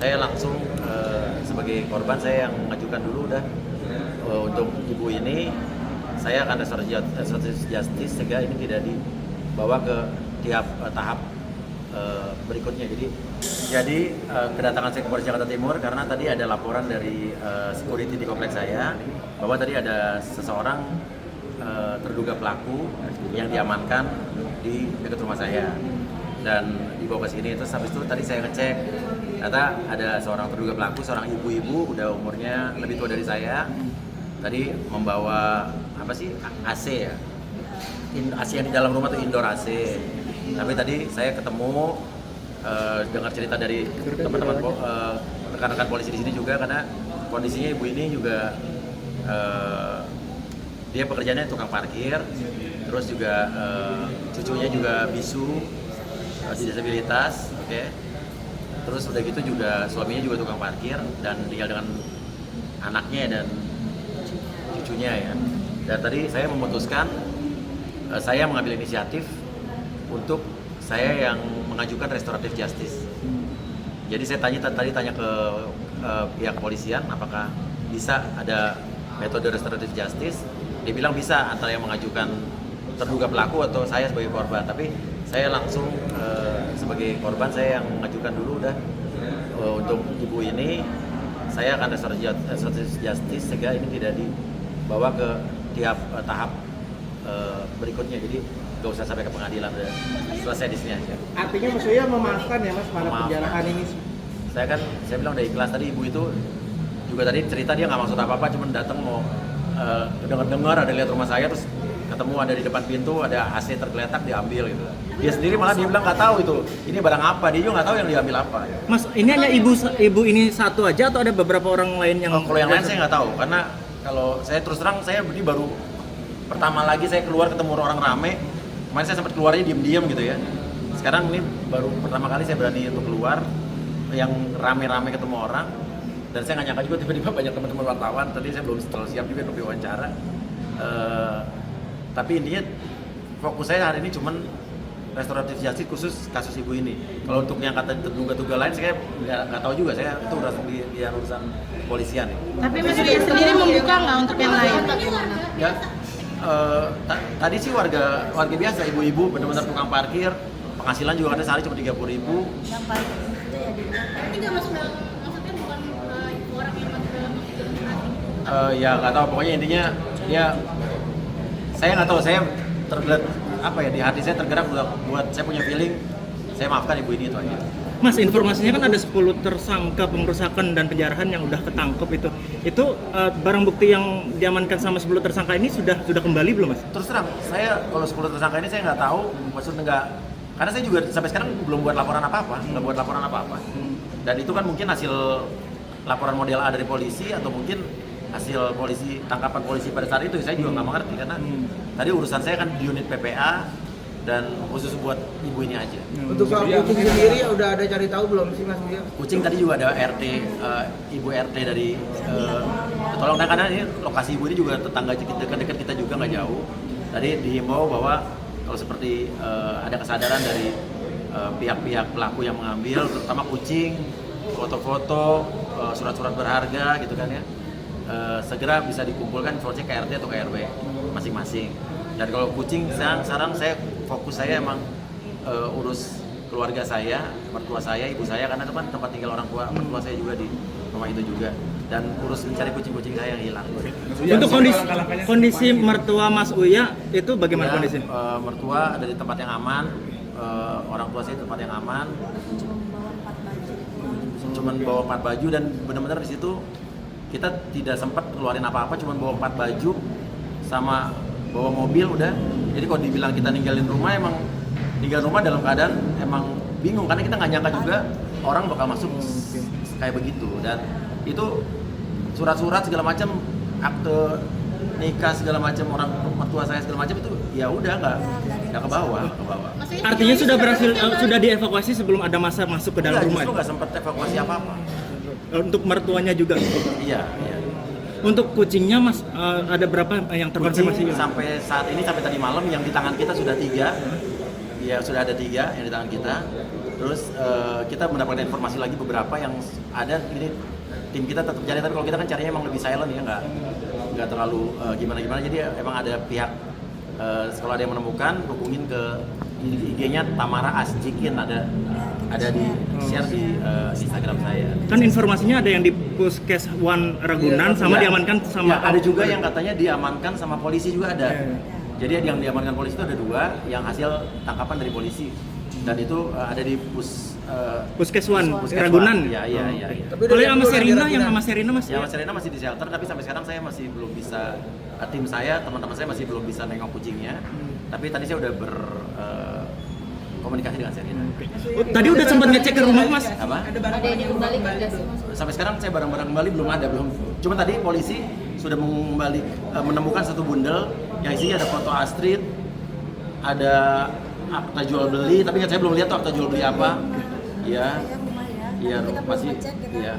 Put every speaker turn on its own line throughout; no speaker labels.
saya langsung sebagai korban saya yang mengajukan dulu udah untuk ibu ini saya akan restoratif justice sehingga ini tidak dibawa ke tiap tahap berikutnya. Jadi kedatangan saya ke Polres Jakarta Timur karena tadi ada laporan dari security di kompleks saya bahwa tadi ada seseorang terduga pelaku yang diamankan di dekat rumah saya dan dibawa ke sini. Terus habis itu tadi saya ngecek ternyata ada seorang terduga pelaku, seorang ibu-ibu udah umurnya lebih tua dari saya, tadi membawa AC ya, AC yang di dalam rumah tuh indoor AC. Tapi tadi saya ketemu dengar cerita dari teman-teman rekan-rekan polisi di sini juga, karena kondisinya ibu ini juga dia pekerjaannya tukang parkir, terus juga cucunya juga bisu, disabilitas, oke. Terus udah gitu juga suaminya juga tukang parkir dan tinggal dengan anaknya dan cucunya ya. Dan tadi saya memutuskan, saya mengambil inisiatif untuk saya yang mengajukan restoratif justice. Jadi saya tanya ke pihak kepolisian apakah bisa ada metode restoratif justice. Dia bilang bisa, antara yang mengajukan terduga pelaku atau saya sebagai korban. Tapi saya langsung sebagai korban saya yang mengajukan dulu udah untuk ibu ini saya akan restoratif justice sehingga ini tidak dibawa ke tiap tahap berikutnya. Jadi nggak usah sampai ke pengadilan, udah selesai di sini aja.
Artinya Mas Uya memaafkan ya Mas pada penjarahan ini?
Saya bilang udah ikhlas. Tadi ibu itu juga tadi cerita dia nggak maksud apa-apa, cuma datang mau dengar ada lihat rumah saya, terus ketemu ada di depan pintu ada AC tergeletak diambil gitu. Dia sendiri malah dia bilang nggak tahu itu ini barang apa, dia juga nggak tahu yang diambil apa.
Mas, ini hanya ibu ini satu aja atau ada beberapa orang lain yang?
Kalau yang lain saya nggak tahu, karena kalau saya terus terang saya ini baru pertama lagi saya keluar ketemu orang rame. Kemarin saya sempat keluarnya diam-diam gitu ya. Sekarang ini baru pertama kali saya berani untuk keluar yang rame-rame ketemu orang. Dan saya nggak nyangka juga tiba-tiba banyak teman-teman wartawan. Tadi saya belum terlalu siap juga untuk diwawancara. Tapi intinya fokus saya hari ini cuman restoratif justice khusus kasus ibu ini. Kalau untuk yang kata terduga-duga lain saya nggak tahu juga. Saya itu urusan kepolisian.
Tapi Mas Uya sendiri membuka nggak untuk yang lain?
Ya, tadi sih warga biasa, ibu-ibu benar-benar tukang parkir, penghasilan juga katanya sehari cuma 30.000.
Yang paling itu ya di
Ini nggak maksudnya bukan orang yang
Ya nggak tahu, pokoknya intinya ya saya nggak tahu, saya tergerak di hati saya tergerak buat saya punya feeling saya maafkan ibu ini, itu aja.
Mas, informasinya kan ada 10 tersangka pengerusakan dan penjarahan yang udah ketangkep itu. Itu barang bukti yang diamankan sama 10 tersangka ini sudah kembali belum, Mas?
Terus terang, saya kalau 10 tersangka ini saya nggak tahu, maksudnya nggak, karena saya juga sampai sekarang belum buat laporan apa-apa, Dan itu kan mungkin hasil laporan model A dari polisi atau mungkin hasil tangkapan polisi pada saat itu. Saya juga nggak mengerti karena tadi urusan saya kan di unit PPA dan khusus buat ibu ini aja.
Untuk soal kucing sendiri udah ada cari tahu belum sih Mas Uya?
Kucing tadi juga ada RT, ibu RT dari tolong, karena ini lokasi ibu ini juga tetangga dekat kita juga nggak jauh. Tadi dihimbau bahwa kalau seperti ada kesadaran dari pihak-pihak pelaku yang mengambil, terutama kucing, foto-foto, surat-surat berharga gitu kan ya, segera bisa dikumpulkan informasinya ke RT atau ke RW masing-masing. Dan kalau kucing sekarang saya fokus saya emang urus keluarga saya, mertua saya, ibu saya, karena itu kan tempat tinggal orang tua mertua saya juga di rumah itu juga, dan urus mencari kucing-kucing saya yang hilang.
Untuk kondisi mertua Mas Uya itu bagaimana kondisinya?
Mertua ada di tempat yang aman, orang tua saya di tempat yang aman, cuman bawa 4 baju dan benar-benar di situ kita tidak sempat keluarin apa-apa, cuman bawa 4 baju sama bawa mobil udah. Jadi kalau dibilang kita ninggalin rumah, emang tinggal rumah dalam keadaan emang bingung, karena kita nggak nyangka juga orang bakal masuk kayak begitu. Dan itu surat-surat segala macam, akte nikah segala macam, orang mertua saya segala macam itu ya udah nggak ke bawah.
Artinya sudah berhasil sudah dievakuasi sebelum ada masa masuk ke dalam rumah.
Justru nggak sempat evakuasi apa-apa.
Untuk mertuanya juga.
Iya.
Untuk kucingnya Mas, ada berapa yang terkonfirmasi?
Sampai tadi malam yang di tangan kita sudah 3. Ya sudah ada 3 yang di tangan kita. Terus kita mendapatkan informasi lagi beberapa yang ada ini tim kita tetap cari, tapi kalau kita kan carinya emang lebih silent ya, nggak terlalu gimana-gimana. Jadi emang ada pihak kalau ada yang menemukan hubungin ke IG-nya Tamara Asjikin, ada di share di Instagram saya.
Kan informasinya ada yang di Puskes One Ragunan sama
Iya.
diamankan sama
Ya, ada juga yang katanya diamankan sama polisi juga ada.
Iya.
Jadi yang diamankan polisi itu ada 2 yang hasil tangkapan dari polisi, dan itu ada di
Puskes One
Puskes
Ragunan.
One. Iya.
Tapi
Kalau
udah
yang sama
udah
Serina,
dirapikan.
yang sama Serina Mas?
Ya, Mas Serena masih di shelter, tapi sampai sekarang saya masih belum bisa, tim saya, teman-teman saya masih belum bisa nengok kucingnya. Tapi tadi saya udah berkomunikasi dengan Serena.
Oh, tadi udah sempat ngecek ke rumah Mas?
Apa?
Ada
Ada yang dikembalikan nggak sih Mas?
Sampai sekarang saya barang-barang kembali belum ada, belum. Cuma tadi polisi sudah menemukan satu bundel yang isinya ada foto Astrid, ada akta jual beli, tapi kan saya belum lihat tuh akta jual beli apa. Iya. Iya, masih. Iya.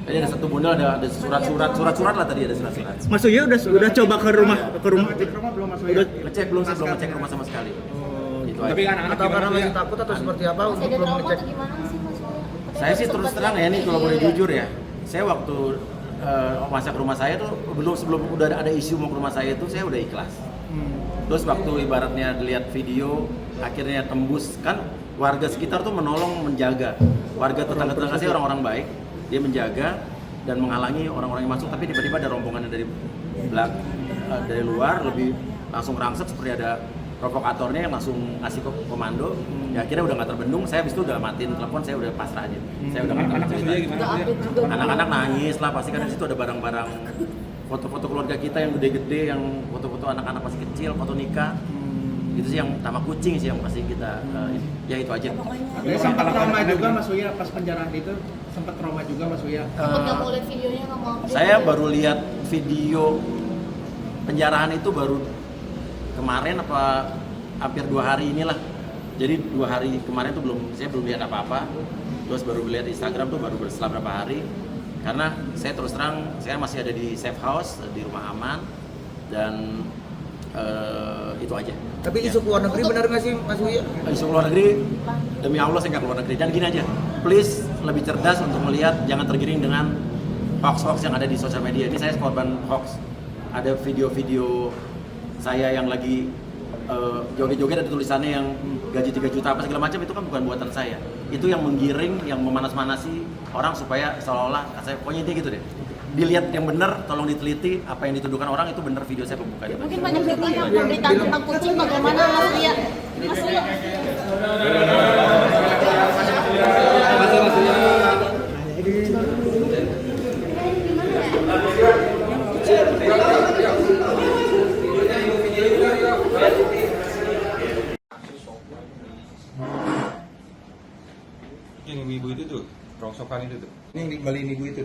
Tadi ada satu bundel, ada surat-surat lah tadi, ada surat-surat.
Mas Uya udah coba ke rumah
Ngecek rumah belum Mas Uya?
Ngecek belum, saya belum ngecek rumah sama sekali. Itu
Tapi
aja.
anak-anak
atau karena
gimana
masih
ya?
takut atau seperti apa
Masih
untuk
ada
belum
trauma
ngecek?
atau gimana sih Mas?
Saya sih terus terang ya, ini kalau boleh jujur ya, saya waktu masak ke rumah saya tuh sebelum udah ada isu mau ke rumah saya itu saya udah ikhlas. Terus waktu ibaratnya dilihat video akhirnya tembus, kan warga sekitar tuh menolong, menjaga. Warga tetangga-tetangga saya orang-orang baik, dia menjaga dan menghalangi orang-orang yang masuk, tapi tiba-tiba ada rombongan dari dari luar lebih langsung rangsek, seperti ada provokatornya yang langsung ngasih komando. Ya akhirnya udah nggak terbendung, saya habis itu udah matiin telepon, saya udah pasrah aja. Saya udah nggak
Anak-anak Mas
cerita.
Uya gimana Mas Uya?
Anak-anak nangis lah, pasti kan di situ ada barang-barang foto-foto keluarga kita yang gede-gede, yang foto-foto anak-anak masih kecil, foto nikah. Itu sih yang sama kucing sih yang pasti kita ya itu aja.
Tapi sempat trauma juga Mas Uya pas penjarahan itu, sempat trauma juga Mas Uya.
Takut nggak mau lihat videonya, nggak mau update.
Saya baru lihat video penjarahan itu baru kemarin apa hampir 2 hari inilah. Jadi 2 hari kemarin tuh saya belum lihat apa-apa. Terus baru lihat Instagram tuh baru setelah berapa hari. Karena saya terus terang saya masih ada di safe house, di rumah aman, dan itu aja.
Tapi isu ke luar negeri benar nggak sih Mas Uya?
Isu luar negeri, demi Allah saya nggak keluar negeri. Dan gini aja, please lebih cerdas untuk melihat, jangan tergiring dengan hoax-hoax yang ada di sosial media. Ini saya korban hoax. Ada video-video saya yang lagi joget-joget, ada tulisannya yang gaji 3 juta apa segala macam, itu kan bukan buatan saya. Itu yang menggiring, yang memanas-manasi orang supaya seolah-olah, saya pokoknya intinya gitu deh. Dilihat yang benar, tolong diteliti apa yang dituduhkan orang itu benar, video saya pembukaan itu.
Mungkin banyak juga yang pemberitaan tentang kucing, bagaimana Mas Uya? Mas Uya.
Yang ibu-ibu itu tuh, rongsokan itu tuh.
Ini yang dikembaliin ibu itu.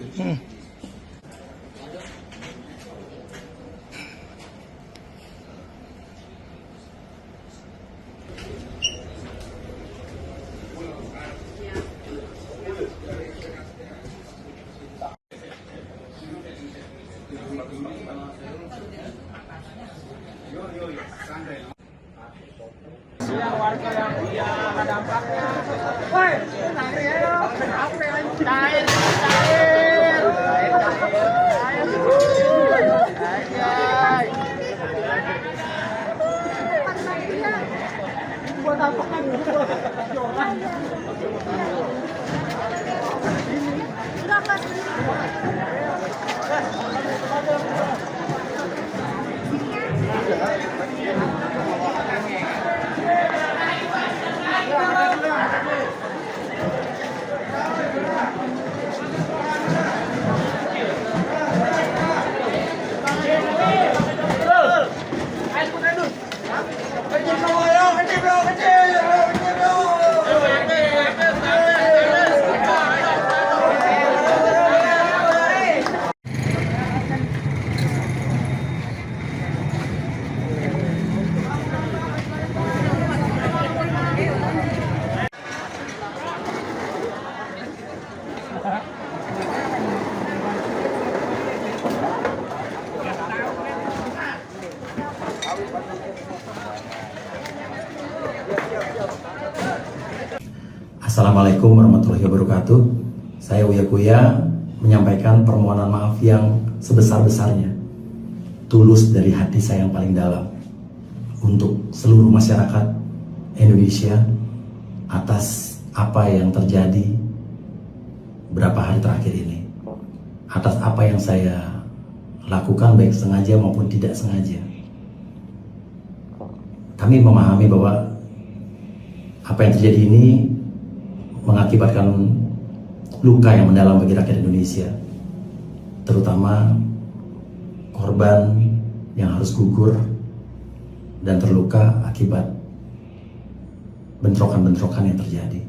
Kecil bro, kecil bro.
Assalamualaikum warahmatullahi wabarakatuh. Saya Uya Kuya menyampaikan permohonan maaf yang sebesar-besarnya, tulus dari hati saya yang paling dalam untuk seluruh masyarakat Indonesia atas apa yang terjadi beberapa hari terakhir ini, atas apa yang saya lakukan baik sengaja maupun tidak sengaja. Kami memahami bahwa apa yang terjadi ini mengakibatkan luka yang mendalam bagi rakyat Indonesia, terutama korban yang harus gugur dan terluka akibat bentrokan-bentrokan yang terjadi.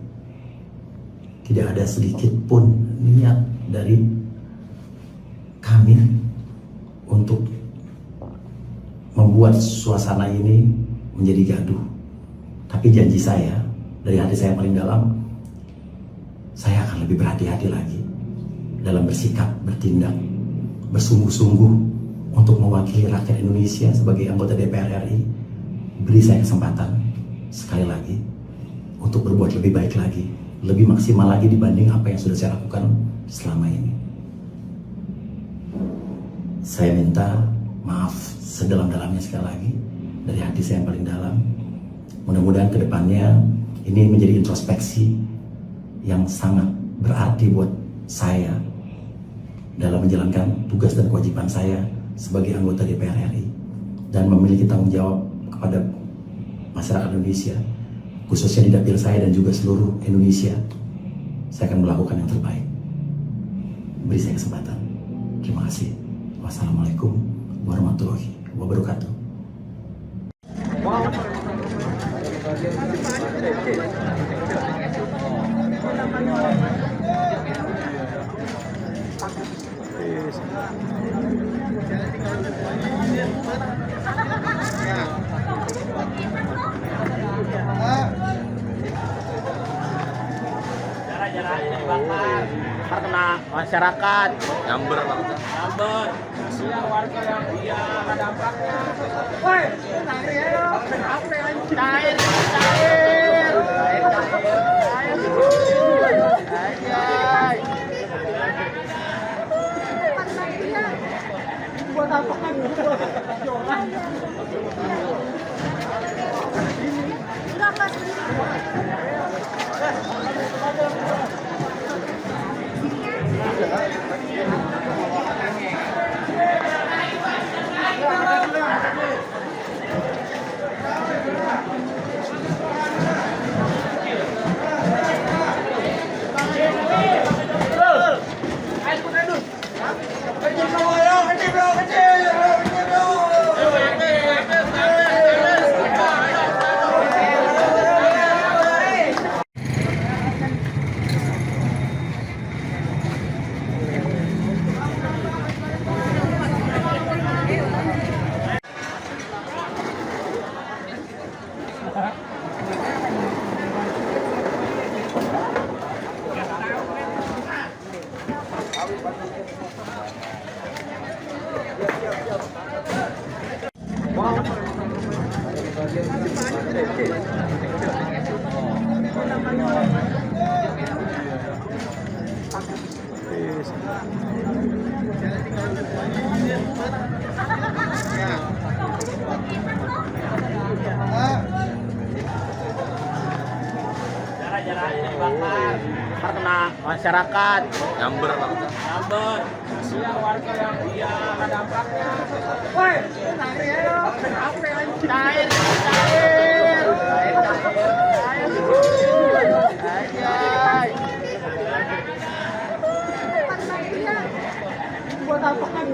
Tidak ada sedikit pun niat dari kami untuk membuat suasana ini menjadi gaduh. Tapi janji saya, dari hati saya yang paling dalam, saya akan lebih berhati-hati lagi dalam bersikap, bertindak, bersungguh-sungguh untuk mewakili rakyat Indonesia sebagai anggota DPR RI. Beri saya kesempatan sekali lagi untuk berbuat lebih baik lagi, lebih maksimal lagi dibanding apa yang sudah saya lakukan selama ini. Saya minta maaf sedalam-dalamnya sekali lagi dari hati saya yang paling dalam. Mudah-mudahan kedepannya ini menjadi introspeksi yang sangat berarti buat saya dalam menjalankan tugas dan kewajiban saya sebagai anggota DPR RI dan memiliki tanggung jawab kepada masyarakat Indonesia, khususnya di dapil saya dan juga seluruh Indonesia. Saya akan melakukan yang terbaik. Beri saya kesempatan. Terima kasih. Wassalamualaikum warahmatullahi wabarakatuh.
Kena masyarakat.
Nyamber Bang.
Nyamber. Warga yang ada dampaknya. Woi, cair. Buat apa kan? Kena masyarakat.
Nyamber Bang.
Nyamber. Warga yang ada dampaknya. Woi, cair. Buat apa kan?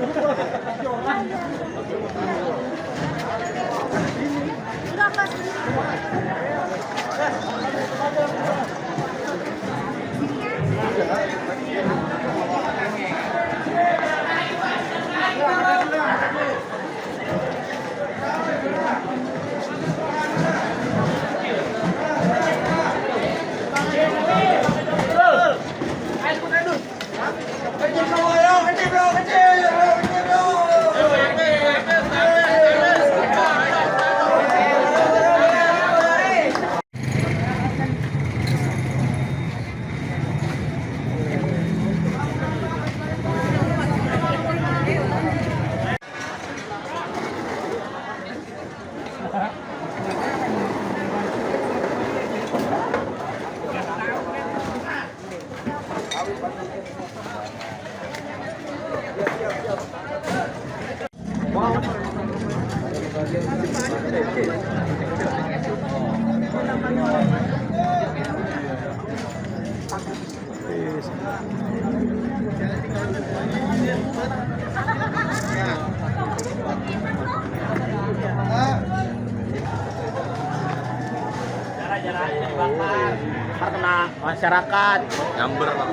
Kena masyarakat.
Gambar Pak.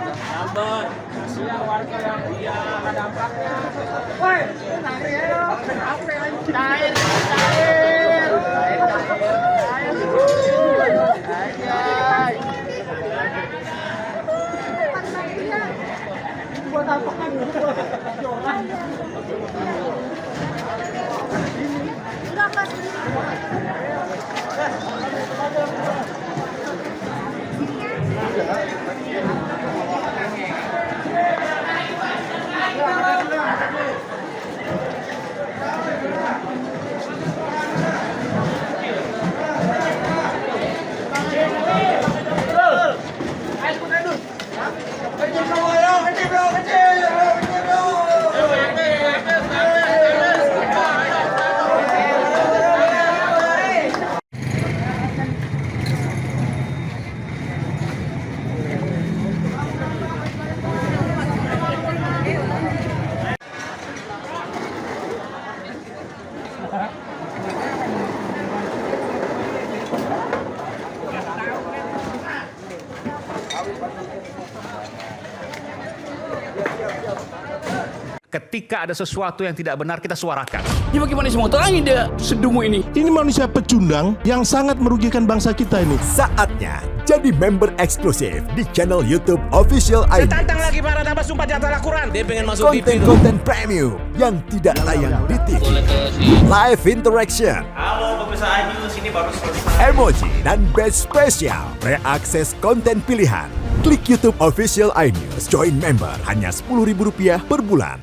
Ketika ada sesuatu yang tidak benar, kita suarakan.
Ya bagaimana semua terangin dia sedumu ini?
Ini manusia pecundang yang sangat merugikan bangsa kita ini.
Saatnya jadi member eksklusif di channel YouTube Official iNews.
Tantang lagi para tambah sumpah di atas Al-Quran. Dia pengen masuk TV.
Konten-konten premium yang tidak tayang di TV. Live interaction.
Halo pemirsa iNews, ini baru selesai.
Emoji dan batch spesial. Reakses konten pilihan. Klik YouTube Official iNews. Join member hanya Rp10.000 per bulan.